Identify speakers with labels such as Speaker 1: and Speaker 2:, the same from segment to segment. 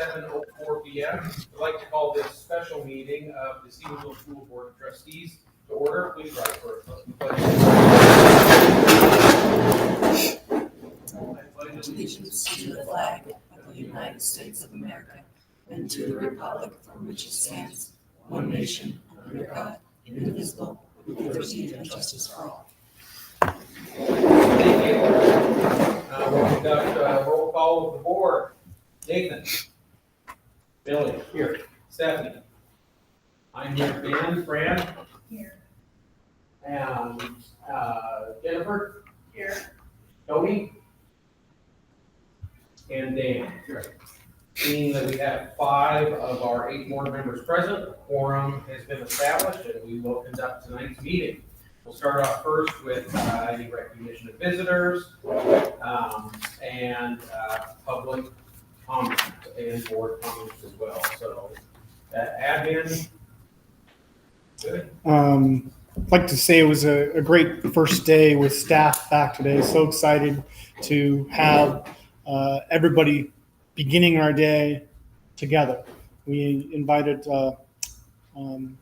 Speaker 1: 7:04 p.m. I'd like to call this special meeting of the Stephenville School Board of Trustees to order. Please rise for a pledge.
Speaker 2: Allegiance to the flag of the United States of America and to the republic for which it stands, one nation, under God, indivisible, with liberty and justice for all.
Speaker 1: Thank you. We'll conduct a roll call of the board. Nathan. Billy. Here. Stephanie. I'm here. Ben. Fran.
Speaker 2: Here.
Speaker 1: And Jennifer.
Speaker 2: Here.
Speaker 1: Tony. And Dan. Here. Seeing that we have 5 of our 8 board members present, the quorum has been established, and we will conduct tonight's meeting. We'll start off first with any recognition of visitors and public comments and board comments as well. So admin, good.
Speaker 3: I'd like to say it was a great first day with staff back today. So excited to have everybody beginning our day together. We invited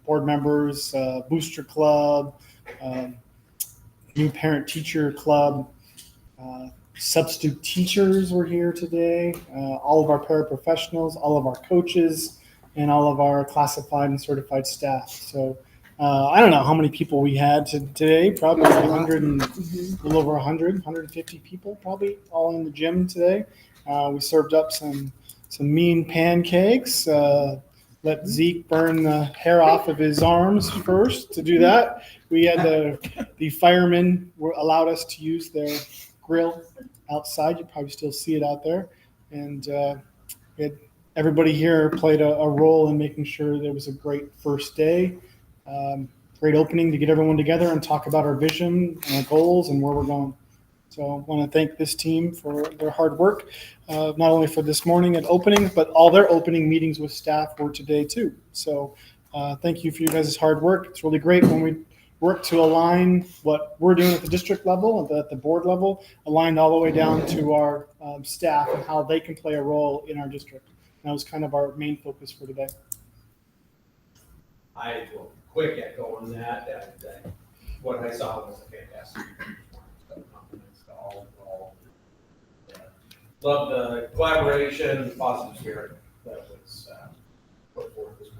Speaker 3: board members, booster club, new parent teacher club, substitute teachers were here today, all of our paraprofessionals, all of our coaches, and all of our classified and certified staff. So I don't know how many people we had today, probably 100 and a little over 100, 150 people probably all in the gym today. We served up some mean pancakes. Let Zeke burn the hair off of his arms first. To do that, we had the firemen allowed us to use their grill outside. You probably still see it out there. And everybody here played a role in making sure there was a great first day. Great opening to get everyone together and talk about our vision and our goals and where we're going. So I want to thank this team for their hard work, not only for this morning at opening, but all their opening meetings with staff were today too. So thank you for you guys' hard work. It's really great when we work to align what we're doing at the district level, at the board level, aligned all the way down to our staff and how they can play a role in our district. That was kind of our main focus for today.
Speaker 1: I will quick echo on that. What I saw was a fantastic performance. Compliments to all. Love the collaboration, the positive spirit that was put forth this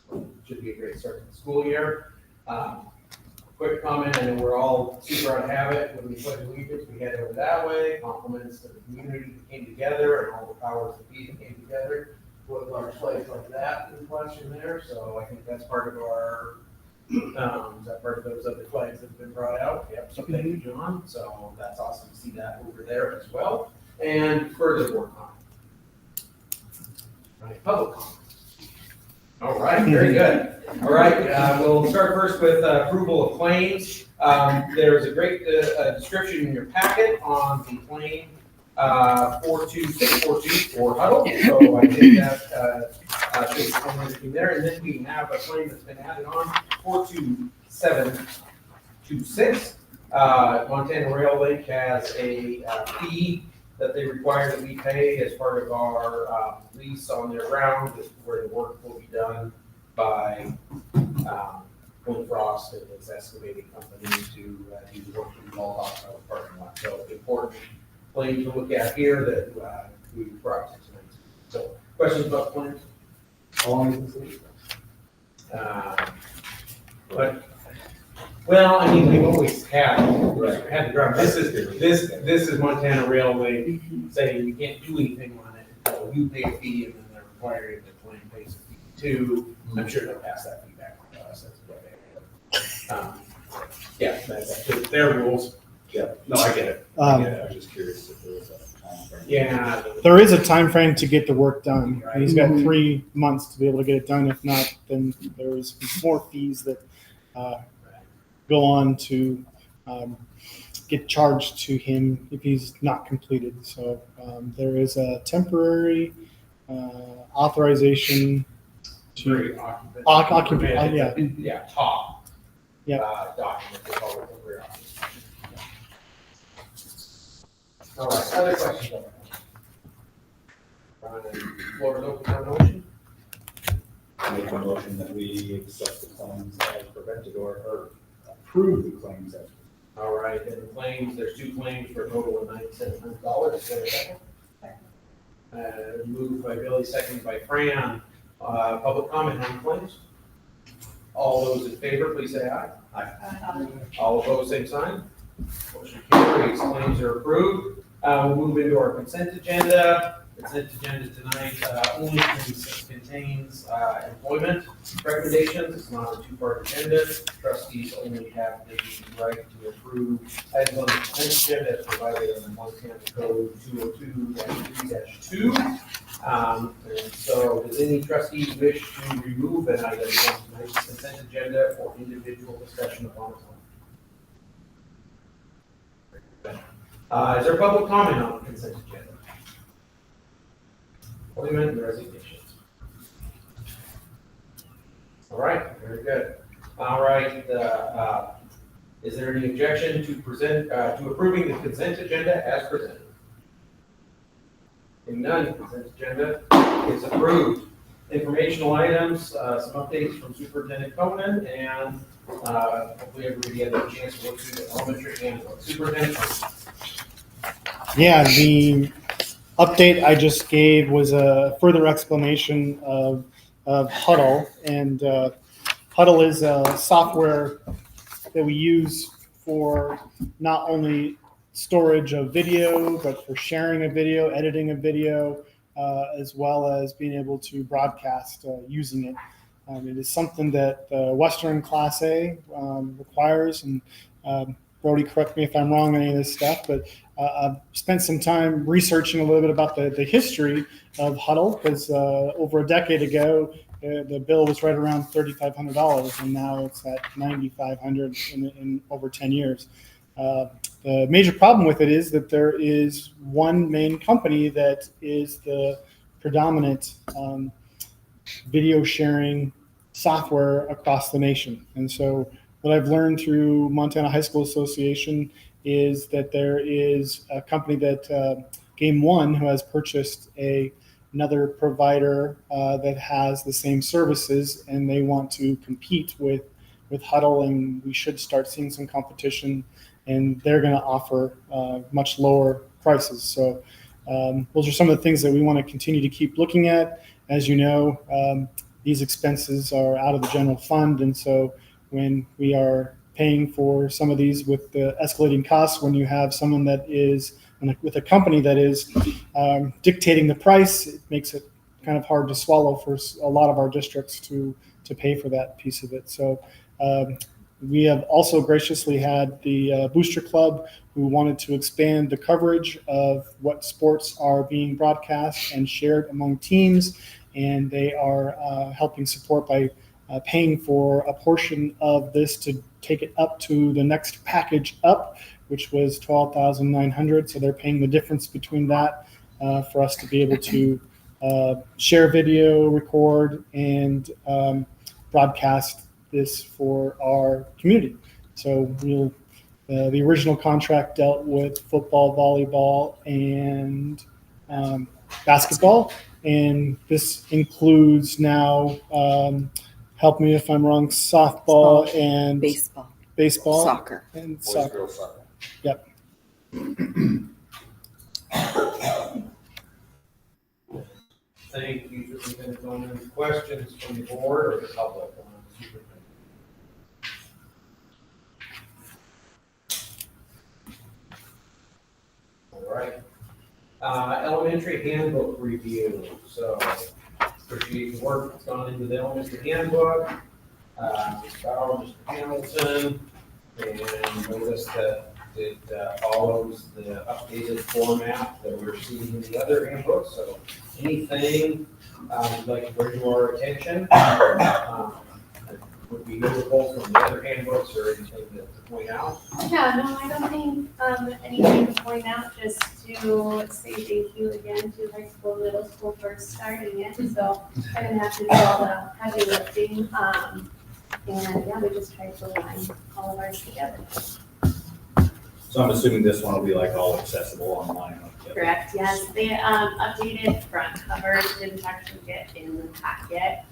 Speaker 1: morning. Should be a great start to the school year. Quick comment, I know we're all super out of habit when we pledge allegiance, we head over that way. Compliments to the community that came together and all the powers that be that came together. With large flags like that in question there, so I think that's part of our, is that part of those other flags that have been brought out? Yep, so thank you, John. So that's awesome to see that over there as well. And further board comment. Right, public comment. All right, very good. All right, we'll start first with approval of claims. There's a great description in your packet on the claim 42642 for Huddle. So I think that should come everything there. And then we have a claim that's been added on 42726. Montana Rail Link has a fee that they require that we pay as part of our lease on their ground, where the work will be done by Clint Frost and his excavating company to do the work in the Ball Hospital parking lot. So important claim to look at here that we brought to tonight. So, questions about claims?
Speaker 4: How long is this?
Speaker 1: Well, I mean, we've always had the ground. This is Montana Rail Link saying you can't do anything on it until you pay a fee, and then they're requiring the claim pays a fee too. I'm sure they'll pass that feedback on to us. That's that's their rules.
Speaker 4: Yeah, no, I get it. I was just curious if there was a time frame.
Speaker 1: Yeah.
Speaker 3: There is a time frame to get the work done. And he's got 3 months to be able to get it done. If not, then there is more fees that go on to get charged to him if he's not completed. So there is a temporary authorization to occupy.
Speaker 1: Top.
Speaker 3: Yeah.
Speaker 1: Document they call it temporary occupation. All right, other questions? Floor is open for a motion.
Speaker 4: Make a motion that we accept the claims as presented or approve the claims as.
Speaker 1: All right, and the claims, there's two claims for a total of $9,700. Is there a second? Moved by Billy, seconded by Fran. Public comment on claims? All those in favor, please say aye. All opposed, same sign. Motion carries, claims are approved. We'll move into our consent agenda. Consent agenda tonight only contains employment recommendations. It's not a two-part agenda. Trustees only have the right to approve items on the consent agenda as provided in the Montana Code 202-3-2. And so does any trustee wish to remove an item from tonight's consent agenda for individual discussion upon its own? Is there public comment on the consent agenda? Appointment and resignations. All right, very good. All right, is there any objection to approving the consent agenda as presented? Seeing none, consent agenda is approved. Informational items, some updates from Superintendent Conan, and hopefully everybody had a chance to look through the elementary handbook. Superintendent Conan.
Speaker 3: Yeah, the update I just gave was a further explanation of Huddle. And Huddle is a software that we use for not only storage of video, but for sharing a video, editing a video, as well as being able to broadcast using it. It is something that Western Class A requires, and Brody, correct me if I'm wrong on any of this stuff, but I've spent some time researching a little bit about the history of Huddle, because over a decade ago, the bill was right around $3,500, and now it's at $9,500 in over 10 years. The major problem with it is that there is one main company that is the predominant video sharing software across the nation. And so what I've learned through Montana High School Association is that there is a company that Game One who has purchased another provider that has the same services, and they want to compete with Huddle, and we should start seeing some competition, and they're going to offer much lower prices. So those are some of the things that we want to continue to keep looking at. As you know, these expenses are out of the general fund, and so when we are paying for some of these with the escalating costs, when you have someone that is with a company that is dictating the price, it makes it kind of hard to swallow for a lot of our districts to pay for that piece of it. So we have also graciously had the Booster Club, who wanted to expand the coverage of what sports are being broadcast and shared among teams, and they are helping support by paying for a portion of this to take it up to the next package up, which was $12,900. So they're paying the difference between that for us to be able to share video, record, and broadcast this for our community. So the original contract dealt with football, volleyball, and basketball, and this includes now, help me if I'm wrong, softball and baseball,
Speaker 2: Soccer.
Speaker 3: and
Speaker 4: Boys,
Speaker 3: soccer.
Speaker 4: girls, soccer.
Speaker 3: Yep.
Speaker 1: Thank you, Superintendent Conan. Questions from the board or the public on Superintendent? All right. Elementary handbook review. So appreciate the work that's gone into the elementary handbook. Ms. Bauer, Mr. Hamilton, and notice that it follows the updated format that we're seeing in the other handbooks. So anything you'd like to bring to our attention would be notable from the other handbooks, or anything to point out?
Speaker 5: Yeah, no, I don't think anything to point out, just to say thank you again to high school, middle school for starting it. So I didn't have to do all the heavy lifting. And yeah, we just tried to align all of ours together.
Speaker 4: So I'm assuming this one will be like all accessible online, like
Speaker 5: Correct, yes, the updated front cover didn't actually get in the packet,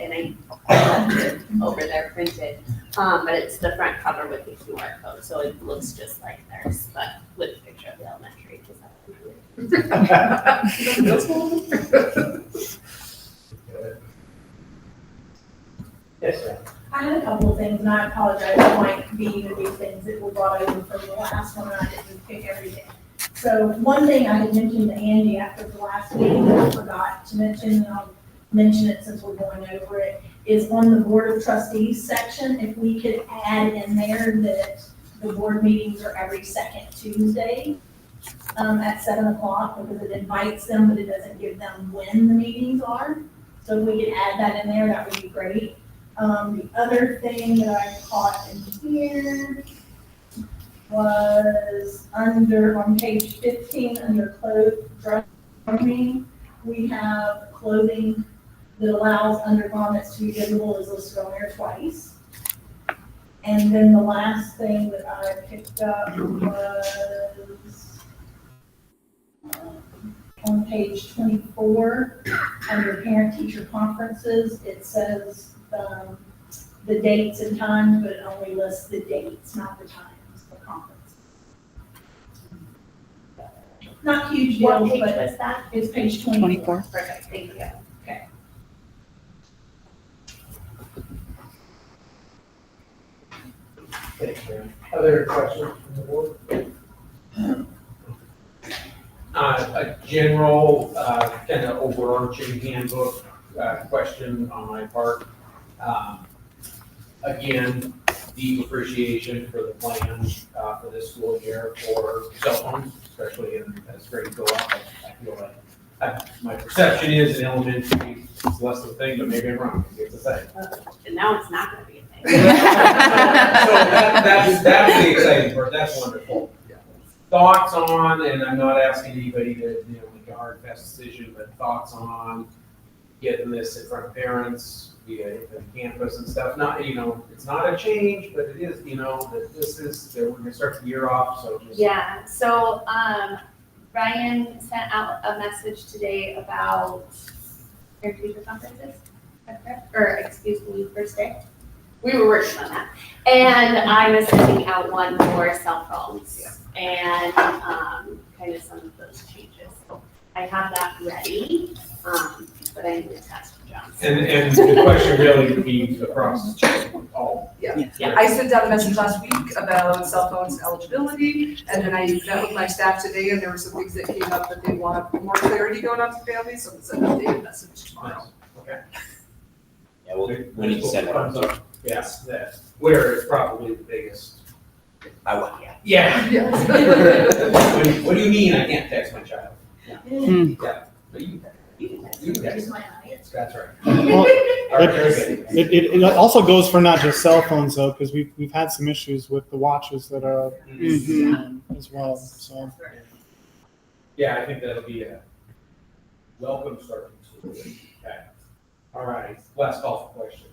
Speaker 5: and I left it over there printed. But it's the front cover with the QR code, so it looks just like theirs, but with a picture of the elementary.
Speaker 1: Yes, sir.
Speaker 6: I had a couple of things, and I apologize, it might be the new things that were brought over from the last one, and I didn't pick everything. So one thing I had mentioned to Andy after the last meeting, that I forgot to mention, and I'll mention it since we're going over it, is on the Board of Trustees section, if we could add in there that the board meetings are every second Tuesday at 7:00, because it invites them, but it doesn't give them when the meetings are. So if we could add that in there, that would be great. The other thing that I caught in here was on page 15, under clothing, we have clothing that allows undergarments to be visible is listed on there twice. And then the last thing that I picked up was on page 24, under parent-teacher conferences, it says the dates and times, but it only lists the dates, not the times of conference. Not huge
Speaker 5: What
Speaker 6: deals,
Speaker 5: page
Speaker 6: but
Speaker 5: was that?
Speaker 6: it's page 24.
Speaker 5: Perfect, thank you.
Speaker 1: Thanks, Sharon. Other questions from the board? A general, kind of overarching handbook question on my part. Again, deep appreciation for the plan for this school year for cell phones, especially as grades go up. I feel like my perception is in elementary, it's less of a thing, but maybe I'm wrong. It's a thing.
Speaker 5: And now it's not gonna be a thing.
Speaker 1: So that's the exciting part, that's wonderful. Thoughts on, and I'm not asking anybody to, make a hard, fast decision, but thoughts on getting this in front of parents, via the campus and stuff, not, it's not a change, but it is, that this is, that we're gonna start the year off, so just.
Speaker 5: Yeah, so, Ryan sent out a message today about parent-teacher conferences, is that correct? Or, excuse me, first day. We were working on that. And I was sending out one for cell phones and, kind of some of those changes. So I have that ready, but I need to test John.
Speaker 1: And the question really would be across all.
Speaker 5: Yeah.
Speaker 7: I sent out a message last week about cell phones eligibility, and then I met with my staff today, and there were some things that came up that they want more clarity going on to families, so it's an updated message tomorrow.
Speaker 1: Okay.
Speaker 8: Yeah, we need to send one.
Speaker 1: Thumbs up. Yes, that, where is probably the biggest.
Speaker 8: I want, yeah.
Speaker 1: Yeah.
Speaker 7: Yes.
Speaker 1: What do you mean I can't text my child? Yeah, but you can text.
Speaker 5: You can test.
Speaker 1: You can text.
Speaker 6: Here's my audience.
Speaker 1: That's right.
Speaker 3: Well,
Speaker 1: All right, very good.
Speaker 3: it also goes for not just cell phones though, because we've had some issues with the watches that are as well. So
Speaker 1: Yeah, I think that'll be a welcome start to school. Okay. All right, last call for questions.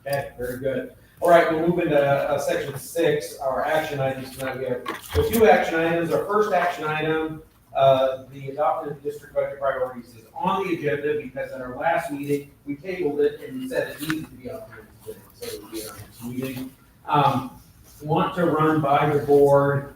Speaker 1: Okay, very good. All right, we'll move into section 6, our action items tonight. We have the 2 action items. Our first action item, the adopted district budget priorities, is on the agenda because at our last meeting, we tabled it and we said it needed to be up here today. So it will be at our next meeting. Want to run by the board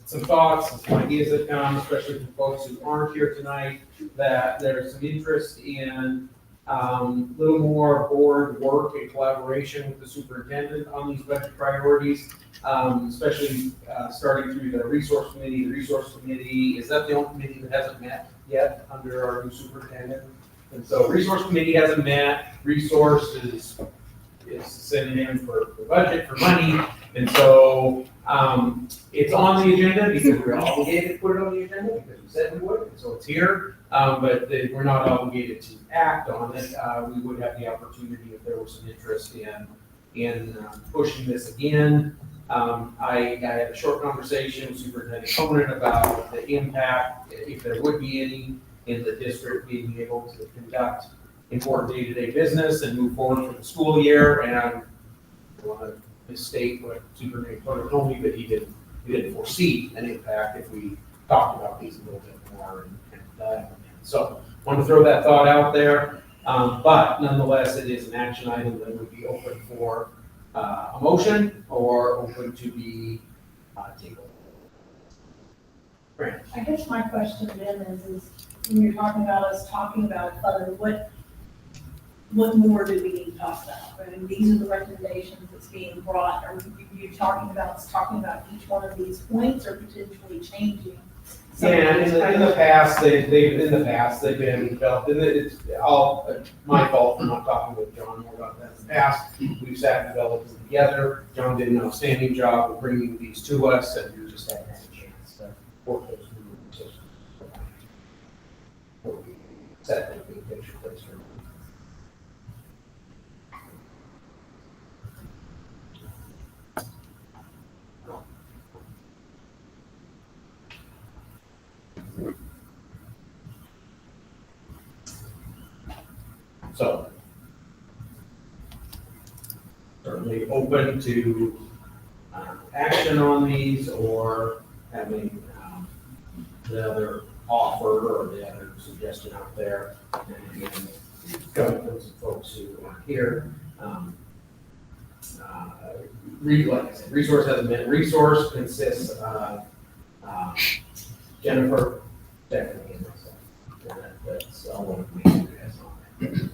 Speaker 1: some thoughts, some ideas that come, especially from folks who aren't here tonight, that there's some interest in a little more board work and collaboration with the superintendent on these budget priorities, especially starting through the resource committee. The resource committee, is that the only committee that hasn't met yet under our new superintendent? And so resource committee hasn't met, resource is sending in for budget, for money. And so it's on the agenda because we're obligated to put it on the agenda because we said we would. And so it's here, but we're not obligated to act on it. We would have the opportunity if there was some interest in pushing this again. I had a short conversation with Superintendent Conan about the impact, if there would be any, in the district being able to conduct important day-to-day business and move forward for the school year. And I want to misstate what Superintendent Conan told me, but he did we didn't foresee an impact if we talked about these a little bit more and dialed them in. So, wanted to throw that thought out there, but nonetheless, it is an action item that would be open for a motion or open to be tabled. Grant?
Speaker 6: I guess my question then is when you're talking about us talking about funds, what more do we need to talk about? I mean, these are the recommendations that's being brought. Are you talking about each one of these points or potentially changing? some of
Speaker 1: Yeah,
Speaker 6: these
Speaker 1: in the past, they've been developed, and it's all my fault for not talking with John more about that in the past. We've sat and developed them together. John did an outstanding job of bringing these to us, and we just haven't had a chance to work those through. So, set the big picture place for. So, certainly open to action on these or having the other offer or the other suggestion out there. And again, coming from some folks who aren't here. Like I said, resource hasn't been, resource consists of Jennifer, Stephanie, and myself. And that's all what we do as on that.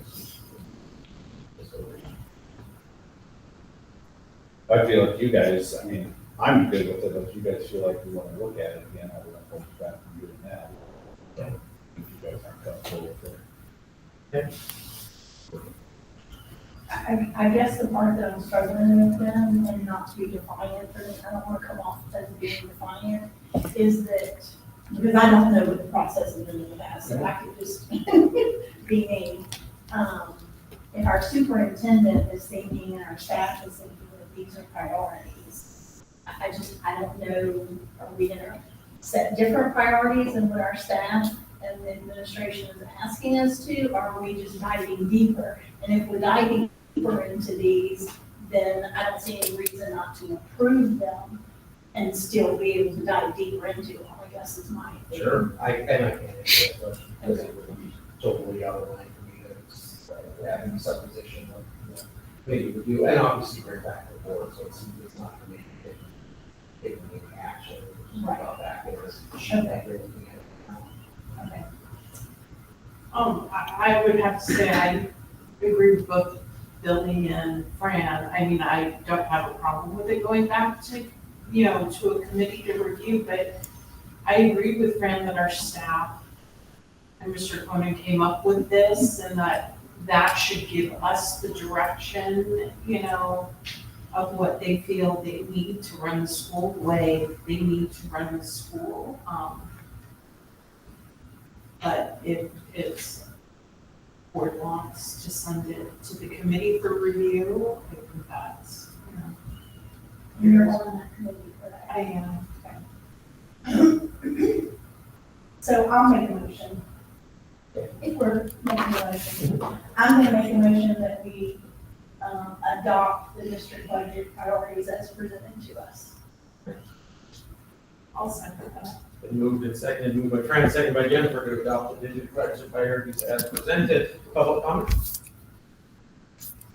Speaker 4: I feel like you guys, I mean, I'm good with it, but if you guys feel like you want to look at it again, I would like to back from you and that. So, if you guys aren't comfortable with it.
Speaker 6: I guess the part that I'm struggling with them, and not to be defiant, or I don't want to come off as being defiant, is that, because I don't know what the process has been in the past, so I could just be me. If our superintendent is thinking and our staff is thinking that these are priorities, I don't know, are we gonna set different priorities than what our staff and the administration is asking us to, or are we just diving deeper? And if we're diving deeper into these, then I don't see any reason not to approve them and still be able to dive deeper into them, I guess is my opinion.
Speaker 1: Sure, I can't answer that question, because it would be totally out of line for me to have any supposition of, maybe review, and obviously bring back to the board, so it's not for me to take any action about that, because she's not really looking at it.
Speaker 6: Okay.
Speaker 9: I would have to say I agree with both Billy and Fran. I mean, I don't have a problem with it going back to, to a committee to review, but I agree with Fran that our staff and Mr. Cronin came up with this and that should give us the direction, of what they feel they need to run the school, the way they need to run the school. But if it's board wants to send it to the committee for review, I think that's,
Speaker 6: You're on that committee for that.
Speaker 9: I am.
Speaker 6: So I'll make a motion. If we're making a motion, I'm gonna make a motion that we adopt the district budget priorities as presented to us.
Speaker 9: I'll second that.
Speaker 1: Been moved and seconded, moved by Fran, seconded by Jennifer to adopt the digital budget priorities as presented. Public comment?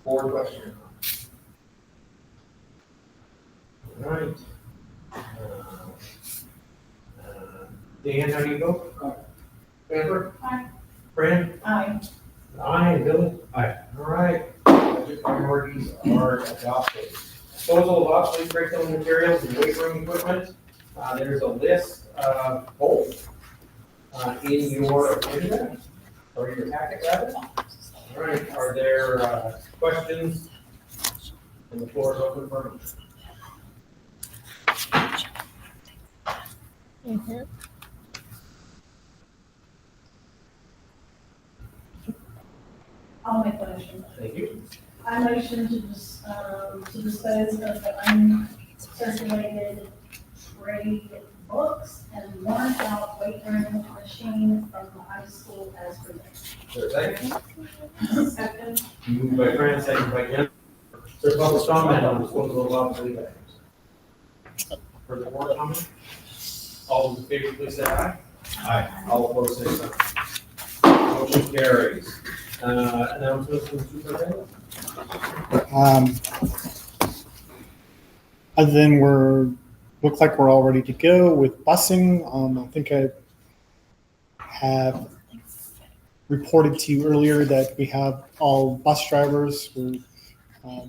Speaker 1: Board question? All right. Dan, how do you vote? Jennifer?
Speaker 6: Aye.
Speaker 1: Fran?
Speaker 6: Aye.
Speaker 1: Aye. Billy? Aye. All right. Budget priorities are adopted. Disposal of obsolete curriculum materials and weight room equipment. There's a list of both in your agenda, or in your packet rather. All right, are there questions? And the floor is open for them.
Speaker 6: I'll make a motion.
Speaker 1: Thank you.
Speaker 6: I motion to dispose of the uncirculated trade books and worn out weight room machine from the high school as presented.
Speaker 1: Is there a second?
Speaker 9: Second.
Speaker 1: Moved by Fran, seconded by Jennifer. Is there public comment on disposal of obsolete items? further board comment? All those in favor, please say aye.
Speaker 4: Aye.
Speaker 1: All opposed, say no. Motion carries. Announcements from superintendent?
Speaker 3: Other than look like we're all ready to go with busing. I think I have reported to you earlier that we have all bus drivers. I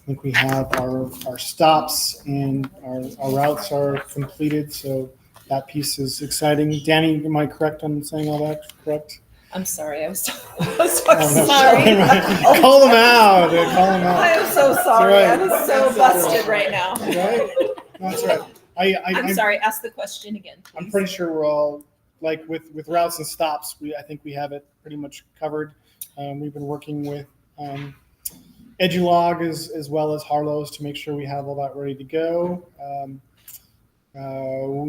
Speaker 3: think we have our stops and our routes are completed, so that piece is exciting. Danny, am I correct on saying all that? Correct?
Speaker 2: I'm sorry, I was so
Speaker 3: Oh, no,
Speaker 2: sorry.
Speaker 3: right. Call them out. Call them out.
Speaker 2: I am so sorry.
Speaker 3: right.
Speaker 2: I'm so busted right now.
Speaker 3: Right? That's right.
Speaker 2: I'm sorry, ask the question again,
Speaker 3: I'm
Speaker 2: please.
Speaker 3: pretty sure we're all, like with routes and stops, I think we have it pretty much covered. We've been working with Edulog as well as Harlow's to make sure we have all that ready to go. I'm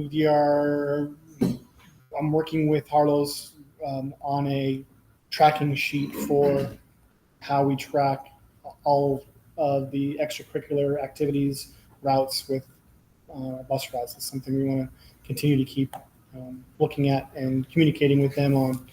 Speaker 3: working with Harlow's on a tracking sheet for how we track all of the extracurricular activities routes with bus routes. It's something we want to continue to keep looking at and communicating with them on.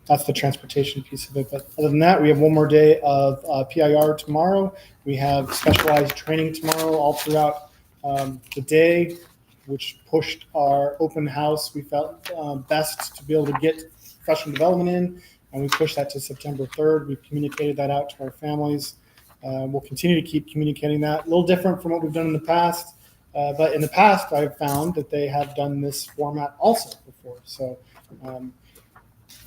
Speaker 3: That's the transportation piece of it. But other than that, we have one more day of PIR tomorrow. We have specialized training tomorrow all throughout the day, which pushed our open house. We felt best to be able to get professional development in, and we pushed that to September 3rd. We've communicated that out to our families. We'll continue to keep communicating that. A little different from what we've done in the past, but in the past, I've found that they have done this format also before. So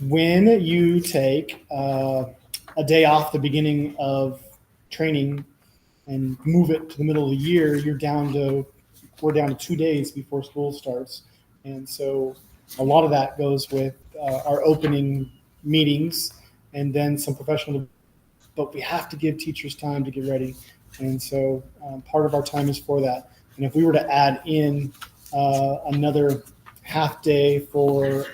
Speaker 3: when you take a day off the beginning of training and move it to the middle of the year, we're down to 2 days before school starts. And so a lot of that goes with our opening meetings and then some professional, but we have to give teachers time to get ready. And so part of our time is for that. And if we were to add in another half day for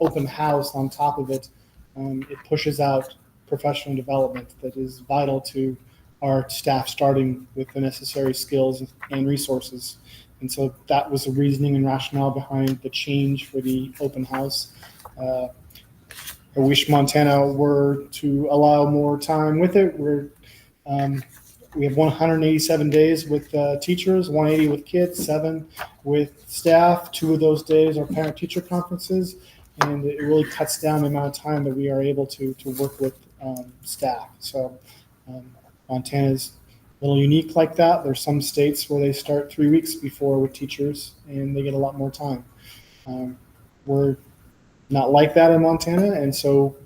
Speaker 3: open house on top of it, it pushes out professional development that is vital to our staff starting with the necessary skills and resources. And so that was the reasoning and rationale behind the change for the open house. I wish Montana were to allow more time with it. We have 187 days with teachers, 180 with kids, 7 with staff. 2 of those days are parent-teacher conferences, and it really cuts down the amount of time that we are able to work with staff. So Montana's a little unique like that. There's some states where they start 3 weeks before with teachers, and they get a lot more time. We're not like that in Montana, and so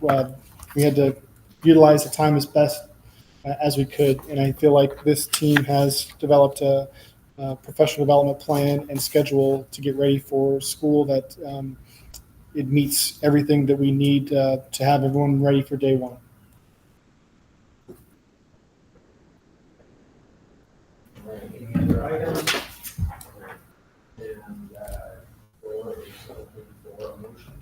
Speaker 3: we had to utilize the time as best as we could. And I feel like this team has developed a professional development plan and schedule to get ready for school that it meets everything that we need to have everyone ready for day one.
Speaker 1: All right, any other items? And or is open for a motion?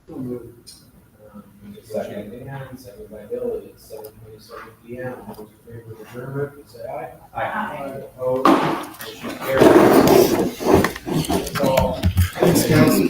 Speaker 1: So moved. Second, Dan, second by Bill, it's 7:27 PM. All those in favor of adjournment, please say aye.
Speaker 6: Aye.
Speaker 1: Opposed? Motion carries. That's all. Thanks, guys.